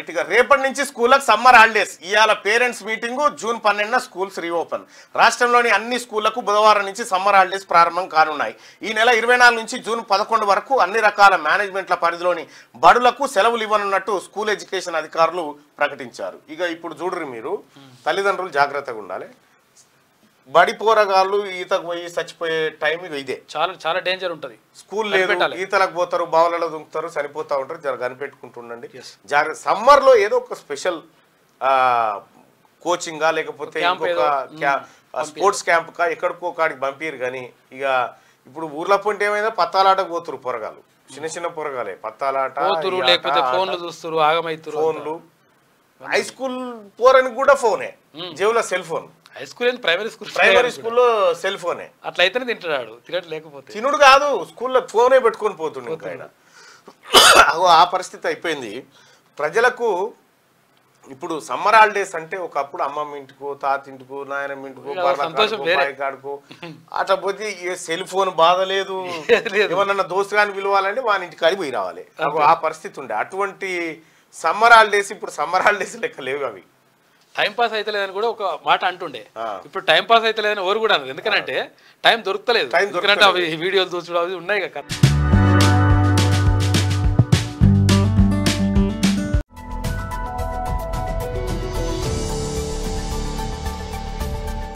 Right గా రేపటి నుంచి స్కూళ్ళకి సమ్మర్ హాలిడేస్. ఇవాళ పేరెంట్స్ మీటింగు. జూన్ 12న స్కూల్స్ రీఓపెన్. రాష్ట్రంలోని అన్ని స్కూళ్లకు బుధవారం నుంచి సమ్మర్ హాలిడేస్ ప్రారంభం కానున్నాయి. ఈ నెల 24 నుంచి జూన్ 11 వరకు అన్ని రకాల మేనేజ్మెంట్ల పరిధిలోని బడులకు సెలవులు ఇవ్వనున్నట్టు స్కూల్ ఎడ్యుకేషన్ అధికారులు ప్రకటించారు. ఇక ఇప్పుడు చూడరు మీరు, తల్లిదండ్రులు జాగ్రత్తగా ఉండాలి. బడి పోరగాళ్ళు ఈతకు పోయి చచ్చిపోయే టైం ఇదే. చాలా చాలా డేంజర్ ఉంటుంది. స్కూల్ లేదు, ఈతలకు పోతారు, బావులలో దుంకుతారు, చనిపోతా ఉంటారు. జర కనిపెట్టుకుంటుండండి. జాగ్రత్త. సమ్మర్ లో ఏదో ఒక స్పెషల్ కోచింగా లేకపోతే స్పోర్ట్స్ క్యాంప్ కా ఎక్కడికో కాడికి పంపిరు. కానీ ఇక ఇప్పుడు ఊర్ల పొంటి ఏమైనా పత్తాలాటకు పోతురు పొరగాలు, చిన్న చిన్న పొరగాలే పత్తాలాట, లేకపోతే ఫోన్లు చూస్తారు, ఆగమైతురు. ఫోన్లు. హై స్కూల్ పోరని కూడా ఫోనే, జేబులో cell phone. High school primary స్కూల్లో సెల్ ఫోనే. అట్లా అయితేనే తింటాడు, తినట్టు లేకపోతే తినుడు కాదు, స్కూల్లో ఫోనే పెట్టుకొని పోతుండే. ఆయన ఆ పరిస్థితి అయిపోయింది ప్రజలకు. ఇప్పుడు సమ్మర్ హాలిడేస్ అంటే ఒకప్పుడు అమ్మమ్మ ఇంటికో, తాత ఇంటికో, నాయనమ్మ ఇంటికో, బాయ్ కాడుకో అట్లా పోతే సెల్ ఫోన్ బాధ లేదు. ఏమన్నా దోస్తు కానీ పిలవాలంటే వాని ఇంటికి కాడి పోయి రావాలి. ఆ పరిస్థితి ఉండే. అటువంటి సమ్మర్ హాలిడేస్ ఇప్పుడు సమ్మర్ హాలిడేస్ లెక్క లేవు. అవి టైం పాస్ అయితే లేదని కూడా ఒక మాట అంటుండే. ఇప్పుడు టైం పాస్ అయితే లేదని ఎవరు కూడా అన్నారు. ఎందుకంటే టైం దొరుకుతలేదు. ఎందుకంటే అవి వీడియోలు చూసడం అవి ఉన్నాయి కదా.